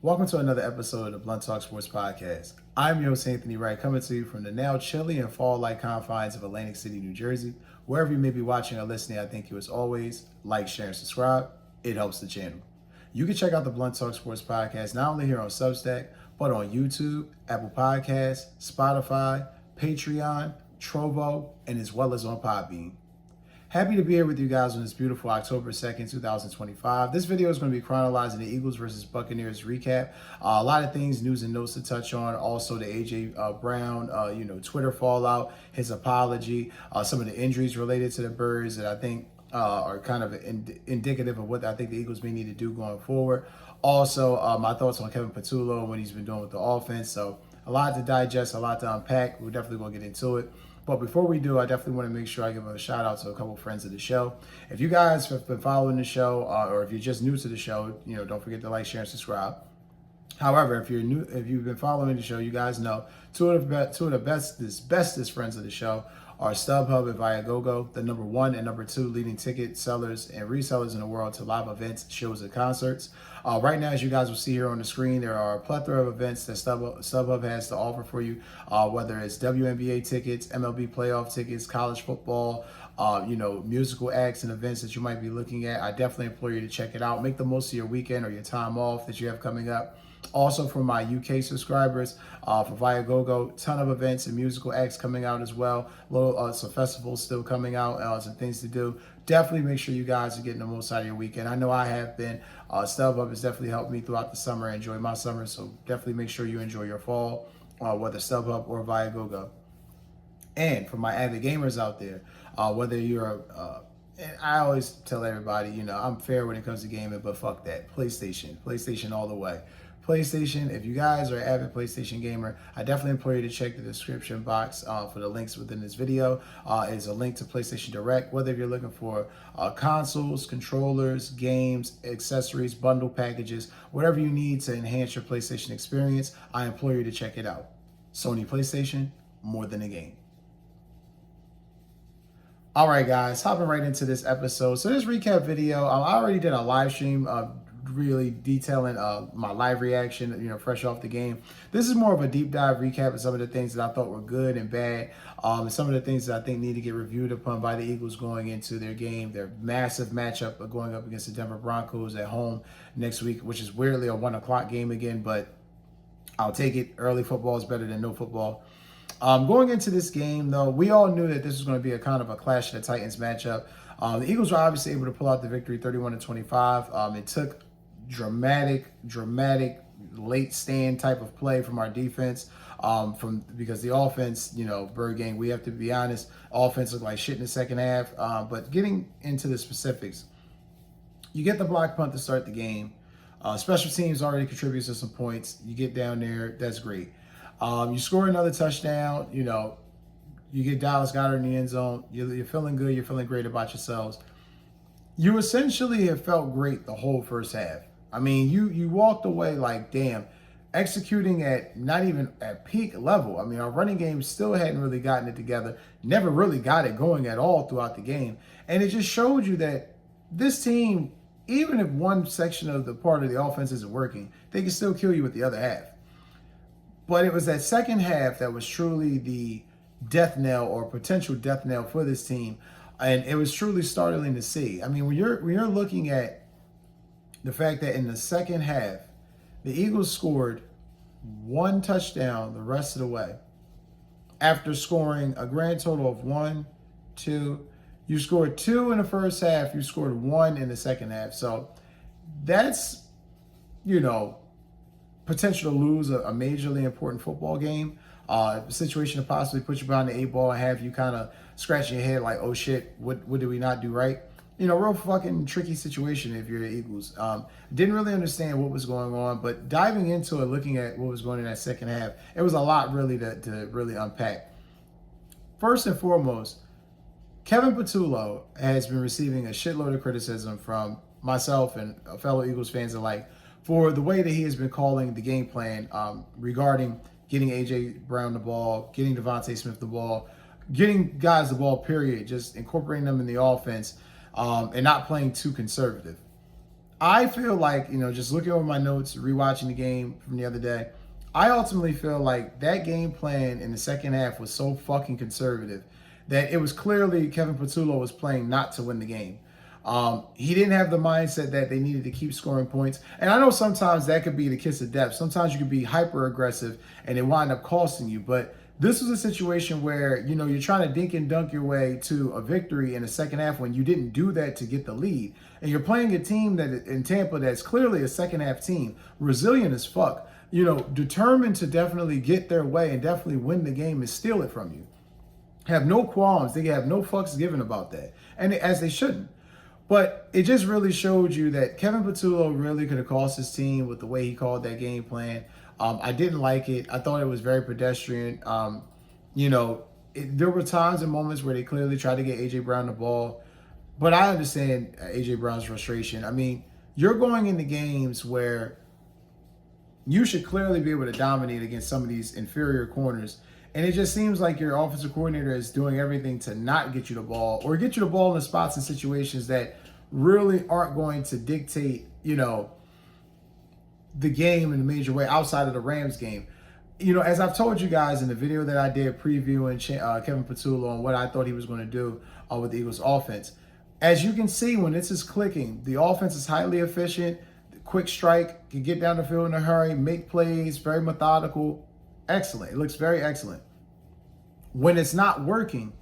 Welcome to another episode of the Blunt Talk Sports Podcast. I'm your host, Anthony Wright, coming to you from the now chilly and fall-like confines of Atlantic City, New Jersey. Wherever you may be watching or listening, I thank you as always. Like, share, and subscribe. It helps the channel. You can check out the Blunt Talk Sports Podcast not only here on Substack, but on YouTube, Apple Podcasts, Spotify, Patreon, Trovo, and as well as on Podbean. Happy to be here with you guys on this beautiful October 2nd, 2025. This video is going to be chronologizing the Eagles versus Buccaneers recap. A lot of things, news and notes to touch on. Also, the A.J. Brown, Twitter fallout, his apology, some of the injuries related to the Birds that I think are kind of indicative of what I think the Eagles may need to do going forward. Also, my thoughts on Kevin Patullo and what he's been doing with the offense. So, a lot to digest, a lot to unpack. We're definitely going to get into it. But before we do, I definitely want to make sure I give a shout out to a couple of friends of the show. If you guys have been following the show, or if you're just new to the show, don't forget to like, share, and subscribe. However, if you've been following the show, you guys know two of the bestest friends of the show are StubHub and Viagogo, the number one and number two leading ticket sellers and resellers in the world to live events, shows, and concerts. Right now, as you guys will see here on the screen, there are a plethora of events that StubHub has to offer for you, whether it's WNBA tickets, MLB playoff tickets, college football, musical acts and events that you might be looking at. I definitely implore you to check it out. Make the most of your weekend or your time off that you have coming up. Also, for my UK subscribers, for Viagogo, ton of events and musical acts coming out as well. Some festivals still coming out, some things to do. Definitely make sure you guys are getting the most out of your weekend. I know I have been. StubHub has definitely helped me throughout the summer, enjoy my summer. So definitely make sure you enjoy your fall, whether StubHub or Viagogo. And for my avid gamers out there, whether you're and I always tell everybody, I'm fair when it comes to gaming, but fuck that. PlayStation all the way. PlayStation, if you guys are an avid PlayStation gamer, I definitely implore you to check the description box for the links within this video. It's a link to PlayStation Direct, whether you're looking for consoles, controllers, games, accessories, bundle packages, whatever you need to enhance your PlayStation experience, I implore you to check it out. Sony PlayStation, more than a game. All right, guys, hopping right into this episode. So this recap video, I already did a live stream really detailing my live reaction, fresh off the game. This is more of a deep dive recap of some of the things that I thought were good and bad, and some of the things that I think need to get reviewed upon by the Eagles going into their game, their massive matchup of going up against the Denver Broncos at home next week, which is weirdly a 1 o'clock game again, but I'll take it. Early football is better than no football. Going into this game, though, we all knew that this was going to be a kind of a Clash of the Titans matchup. The Eagles were obviously able to pull out the victory 31-25. It took dramatic late stand type of play from our defense because the offense, Bird Gang, we have to be honest, offense looked like shit in the second half. But getting into the specifics, you get the block punt to start the game. Special teams already contributes to some points. You get down there, that's great. You score another touchdown, you get Dallas Goedert in the end zone. You're feeling good. You're feeling great about yourselves. You essentially have felt great the whole first half. I mean, you walked away like, damn, executing at not even at peak level. I mean, our running game still hadn't really gotten it together. Never really got it going at all throughout the game. And it just showed you that this team, even if one section of the part of the offense isn't working, they can still kill you with the other half. But it was that second half that was truly the death knell or potential death knell for this team. And it was truly startling to see. I mean, when you're looking at the fact that in the second half, the Eagles scored one touchdown the rest of the way after scoring a grand total of 1, 2. You scored 2 in the first half. You scored 1 in the second half. So that's, potential to lose a majorly important football game. A situation to possibly put you behind the 8 ball and have you kind of scratching your head like, oh shit, what did we not do right? Real fucking tricky situation if you're the Eagles. Didn't really understand what was going on, but diving into it, looking at what was going on in that second half, it was a lot really to really unpack. First and foremost, Kevin Patullo has been receiving a shitload of criticism from myself and fellow Eagles fans alike for the way that he has been calling the game plan regarding getting A.J. Brown the ball, getting Devontae Smith the ball, getting guys the ball, period, just incorporating them in the offense and not playing too conservative. I feel like, just looking over my notes, rewatching the game from the other day, I ultimately feel like that game plan in the second half was so fucking conservative that it was clearly Kevin Patullo was playing not to win the game. He didn't have the mindset that they needed to keep scoring points. And I know sometimes that could be the kiss of death. Sometimes you could be hyper aggressive and it wind up costing you. But this was a situation where, you're trying to dink and dunk your way to a victory in the second half when you didn't do that to get the lead. And you're playing a team that in Tampa that's clearly a second half team, resilient as fuck, determined to definitely get their way and definitely win the game and steal it from you. Have no qualms. They have no fucks given about that. And as they shouldn't. But it just really showed you that Kevin Patullo really could have cost his team with the way he called that game plan. I didn't like it. I thought it was very pedestrian. There were times and moments where they clearly tried to get A.J. Brown the ball. But I understand A.J. Brown's frustration. I mean, you're going into games where you should clearly be able to dominate against some of these inferior corners. And it just seems like your offensive coordinator is doing everything to not get you the ball or get you the ball in the spots and situations that really aren't going to dictate, the game in a major way outside of the Rams game. As I've told you guys in the video that I did previewing Kevin Patullo and what I thought he was going to do with the Eagles offense, as you can see, when this is clicking, the offense is highly efficient, quick strike, can get down the field in a hurry, make plays, very methodical, excellent. It looks very excellent. When it's not working,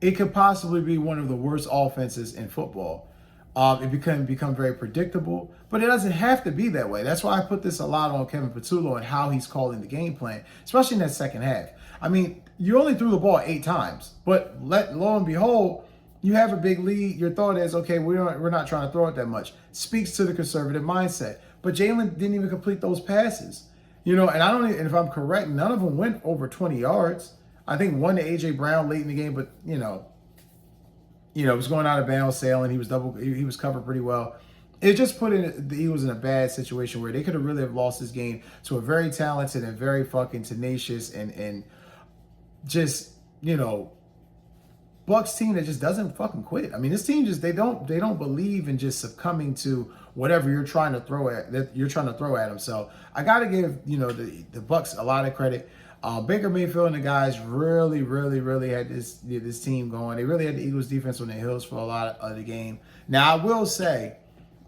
it could possibly be one of the worst offenses in football. It can become very predictable, but it doesn't have to be that way. That's why I put this a lot on Kevin Patullo and how he's calling the game plan, especially in that second half. I mean, you only threw the ball 8 times, but lo and behold, you have a big lead. Your thought is, okay, we're not trying to throw it that much. Speaks to the conservative mindset. But Jalen didn't even complete those passes. And and if I'm correct, none of them went over 20 yards. I think one to A.J. Brown late in the game, but, it was going out of bounds, sailing. He was covered pretty well. It just put the Eagles in a bad situation where they could have really have lost this game to a very talented and very fucking tenacious and just, Bucs team that just doesn't fucking quit. I mean, this team they don't believe in just succumbing to whatever you're trying to throw at them. So I got to give the Bucs a lot of credit. Baker Mayfield and the guys really, really, really had this team going. They really had the Eagles defense on their heels for a lot of the game. Now, I will say,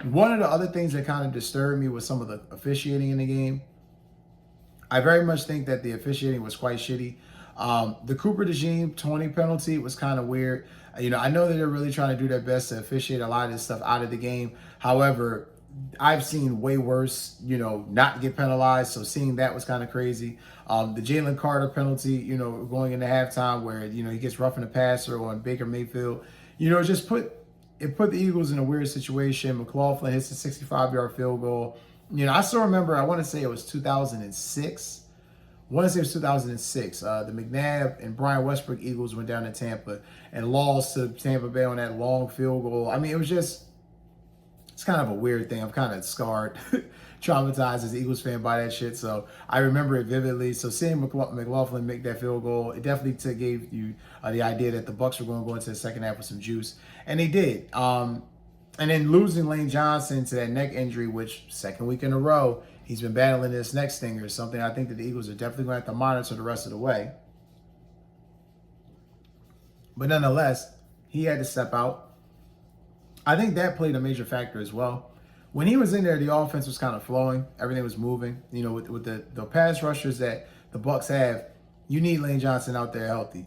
one of the other things that kind of disturbed me was some of the officiating in the game. I very much think that the officiating was quite shitty. The Cooper DeJean 20 penalty was kind of weird. I know that they're really trying to do their best to officiate a lot of this stuff out of the game. However, I've seen way worse, not get penalized. So seeing that was kind of crazy. The Jalen Carter penalty, going into halftime where, he gets roughing the passer on Baker Mayfield, just put the Eagles in a weird situation. McLaughlin hits a 65-yard field goal. I still remember, I want to say it was 2006. The McNabb and Brian Westbrook Eagles went down to Tampa and lost to Tampa Bay on that long field goal. I mean, it's kind of a weird thing. I'm kind of scarred, traumatized as an Eagles fan by that shit. So I remember it vividly. So seeing McLaughlin make that field goal, it definitely gave you the idea that the Bucs were going to go into the second half with some juice. And they did. And then losing Lane Johnson to that neck injury, which second week in a row, he's been battling this neck stinger, something I think that the Eagles are definitely going to have to monitor the rest of the way. But nonetheless, he had to step out. I think that played a major factor as well. When he was in there, the offense was kind of flowing. Everything was moving. With the pass rushers that the Bucs have, you need Lane Johnson out there healthy.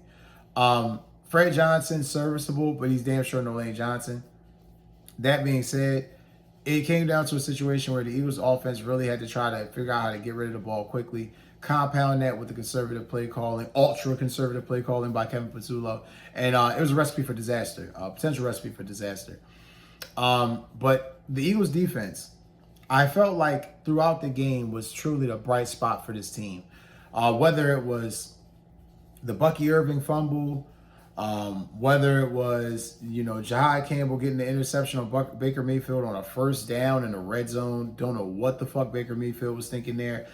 Fred Johnson, serviceable, but he's damn sure no Lane Johnson. That being said, it came down to a situation where the Eagles offense really had to try to figure out how to get rid of the ball quickly, compound that with the conservative play calling, ultra conservative play calling by Kevin Patullo. And it was a recipe for disaster, a potential recipe for disaster. But the Eagles defense, I felt like throughout the game was truly the bright spot for this team. Whether it was the Bucky Irving fumble, whether it was, Jahai Campbell getting the interception on Baker Mayfield on a first down in the red zone. Don't know what the fuck Baker Mayfield was thinking there.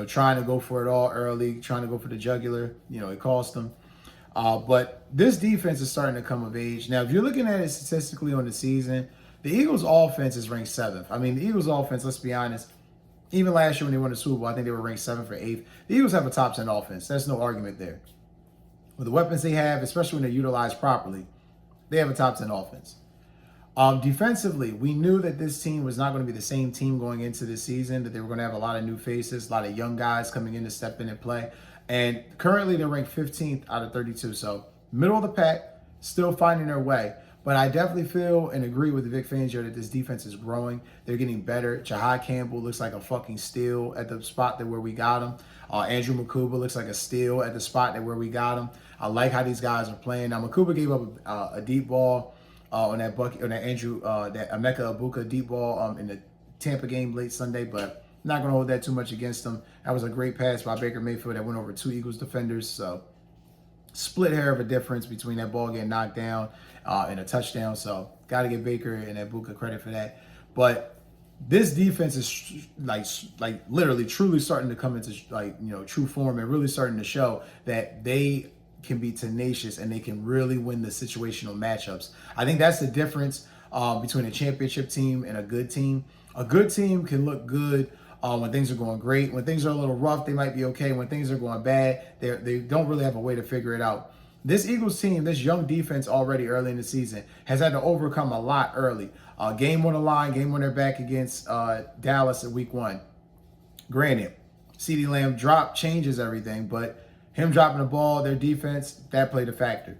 Trying to go for it all early, trying to go for the jugular. It cost them. But this defense is starting to come of age. Now, if you're looking at it statistically on the season, The Eagles' offense is ranked 7th. I mean, the Eagles' offense, let's be honest, even last year when they won the Super Bowl, I think they were ranked 7th or 8th. The Eagles have a top 10 offense. There's no argument there. With the weapons they have, especially when they're utilized properly, they have a top 10 offense. Defensively, we knew that this team was not going to be the same team going into this season, that they were going to have a lot of new faces, a lot of young guys coming in to step in and play. And currently they're ranked 15th out of 32. So middle of the pack, still finding their way. But I definitely feel and agree with Vic Fangio that this defense is growing. They're getting better. Jahad Campbell looks like a fucking steal at the spot that where we got him. Andrew Makuba looks like a steal at the spot that where we got him. I like how these guys are playing. Now Makuba gave up a deep ball on that Emeka Egbuka deep ball in the Tampa game late Sunday, but not going to hold that too much against them. That was a great pass by Baker Mayfield that went over 2 Eagles defenders. So split hair of a difference between that ball getting knocked down and a touchdown. So got to give Baker and Egbuka credit for that. But this defense is like literally truly starting to come into true form and really starting to show that they can be tenacious and they can really win the situational matchups. I think that's the difference between a championship team and a good team. A good team can look good when things are going great. When things are a little rough, they might be okay. When things are going bad, they don't really have a way to figure it out. This Eagles team, this young defense already early in the season, has had to overcome a lot early. Game on the line, game on their back against Dallas at week 1. Granted, CeeDee Lamb drop changes everything, but him dropping the ball, their defense, that played a factor.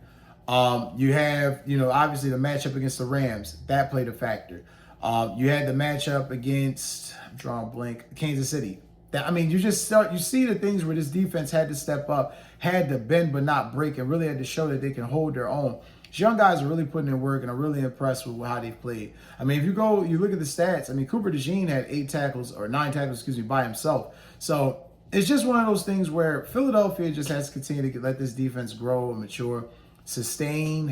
You have, obviously the matchup against the Rams, that played a factor. You had the matchup against, I'm drawing a blank, Kansas City. You see the things where this defense had to step up, had to bend but not break, and really had to show that they can hold their own. These young guys are really putting in work, and I'm really impressed with how they've played. If you look at the stats, Cooper DeJean had 9 tackles, by himself. So it's just one of those things where Philadelphia just has to continue to let this defense grow and mature, continue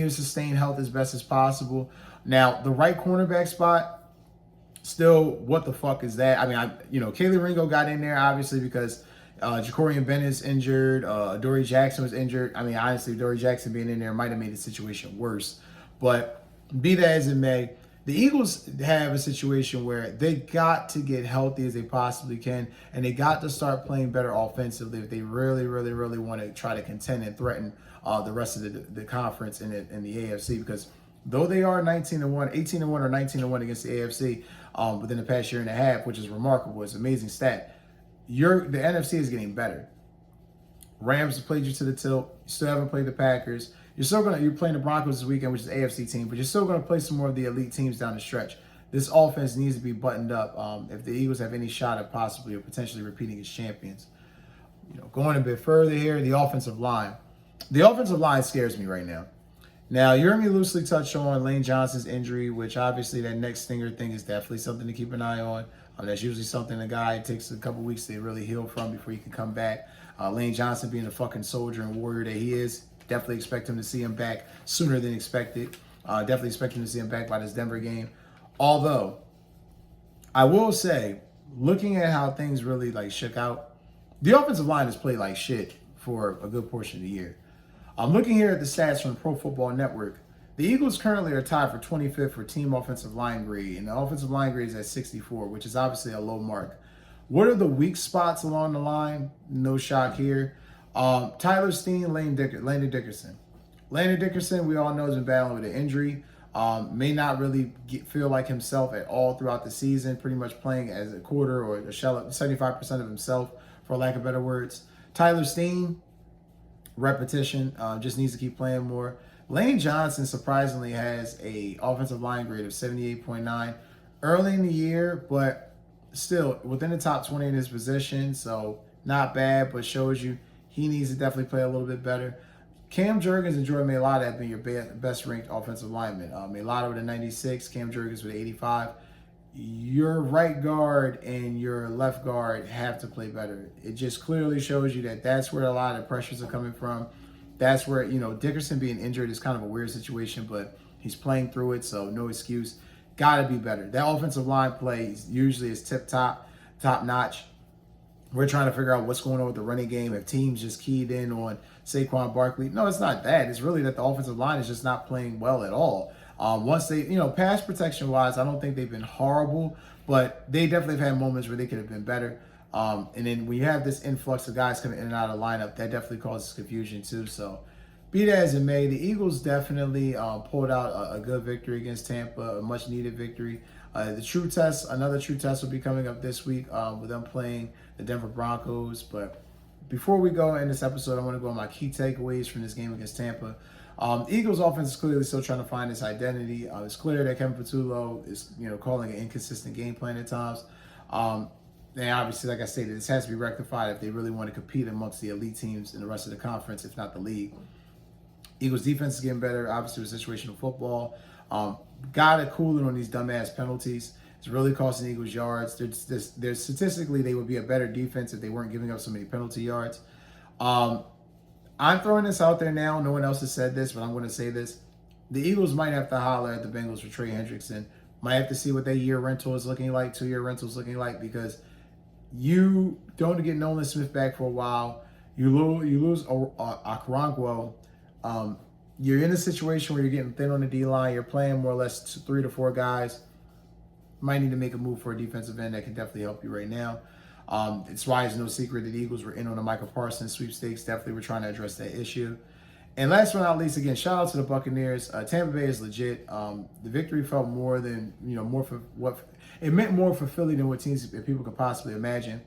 to sustain health as best as possible. Now, the right cornerback spot, still, what the fuck is that? Kaylee Ringo got in there, obviously, because Jacorian Bennett is injured. Dory Jackson was injured. Honestly, Dory Jackson being in there might have made the situation worse. But be that as it may, the Eagles have a situation where they got to get healthy as they possibly can, and they got to start playing better offensively if they really, really, really want to try to contend and threaten the rest of the conference in the AFC. Because though they are 18-1 or 19-1 against the AFC within the past year and a half, which is remarkable, it's an amazing stat. The NFC is getting better. Rams have played you to the tilt. You still haven't played the Packers. You're playing the Broncos this weekend, which is an AFC team, but you're still going to play some more of the elite teams down the stretch. This offense needs to be buttoned up if the Eagles have any shot at possibly or potentially repeating as champions. Going a bit further here, the offensive line. The offensive line scares me right now. Now, you heard me loosely touch on Lane Johnson's injury, which obviously that neck stinger thing is definitely something to keep an eye on. That's usually something a guy takes a couple weeks to really heal from before he can come back. Lane Johnson being the fucking soldier and warrior that he is, definitely expect him to see him back sooner than expected. Definitely expect him to see him back by this Denver game. Although, I will say, looking at how things really shook out, the offensive line has played like shit for a good portion of the year. I'm looking here at the stats from Pro Football Network. The Eagles currently are tied for 25th for team offensive line grade, and the offensive line grade is at 64, which is obviously a low mark. What are the weak spots along the line? No shock here. Tyler Steen, Landon Dickerson. Landon Dickerson, we all know, has been battling with an injury. May not really feel like himself at all throughout the season, pretty much playing as a quarter or a shell, 75% of himself, for lack of better words. Tyler Steen, repetition, just needs to keep playing more. Lane Johnson surprisingly has a offensive line grade of 78.9 early in the year, but still within the top 20 in his position, so not bad, but shows you he needs to definitely play a little bit better. Cam Jurgens and Jordan Mailata have been your best ranked offensive linemen. Mailata with a 96, Cam Jurgens with an 85. Your right guard and your left guard have to play better. It just clearly shows you that that's where a lot of pressures are coming from. That's where, Dickerson being injured is kind of a weird situation, but he's playing through it, so no excuse. Got to be better. That offensive line play usually is top notch. We're trying to figure out what's going on with the running game. If teams just keyed in on Saquon Barkley. No, it's not that. It's really that the offensive line is just not playing well at all. Once they, pass protection wise, I don't think they've been horrible, but they definitely have had moments where they could have been better. And then when you have this influx of guys coming in and out of the lineup, that definitely causes confusion too. So be that as it may, the Eagles definitely pulled out a good victory against Tampa, a much needed victory. Another true test will be coming up this week with them playing the Denver Broncos. But before we go in this episode, I want to go on my key takeaways from this game against Tampa. Eagles offense is clearly still trying to find its identity. It's clear that Kevin Patullo is, calling an inconsistent game plan at times. And obviously, like I stated, this has to be rectified if they really want to compete amongst the elite teams in the rest of the conference, if not the league. Eagles defense is getting better, obviously with situational football. Got to cool it on these dumbass penalties. It's really costing Eagles yards. There's statistically, they would be a better defense if they weren't giving up so many penalty yards. I'm throwing this out there now. No one else has said this, but I'm going to say this. The Eagles might have to holler at the Bengals for Trey Hendrickson. Might have to see what their year rental is looking like, 2-year rental is looking like, because you don't get Nolan Smith back for a while. You lose Okoronkwo. You're in a situation where you're getting thin on the D-line. You're playing more or less 3 to 4 guys. Might need to make a move for a defensive end that can definitely help you right now. It's why it's no secret that the Eagles were in on the Michael Parsons sweepstakes. Definitely we're trying to address that issue. And last but not least, again, shout out to the Buccaneers. Tampa Bay is legit. The victory felt more than, more for what it meant more for Philly than what teams and people could possibly imagine.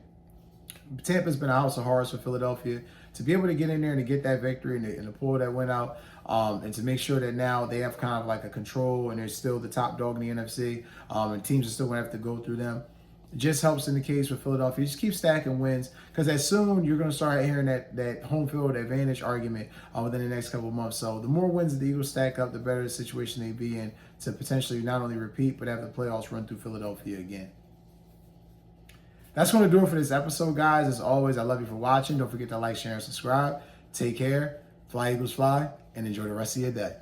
Tampa's been a house of horrors for Philadelphia. To be able to get in there and to get that victory and the pull that went out, and to make sure that now they have kind of like a control and they're still the top dog in the NFC, and teams are still going to have to go through them. It just helps in the case for Philadelphia. Just keep stacking wins, because as soon you're going to start hearing that home field advantage argument within the next couple of months. So the more wins the Eagles stack up, the better the situation they be in to potentially not only repeat, but have the playoffs run through Philadelphia again. That's going to do it for this episode, guys. As always, I love you for watching. Don't forget to like, share, and subscribe. Take care. Fly, Eagles, fly, and enjoy the rest of your day.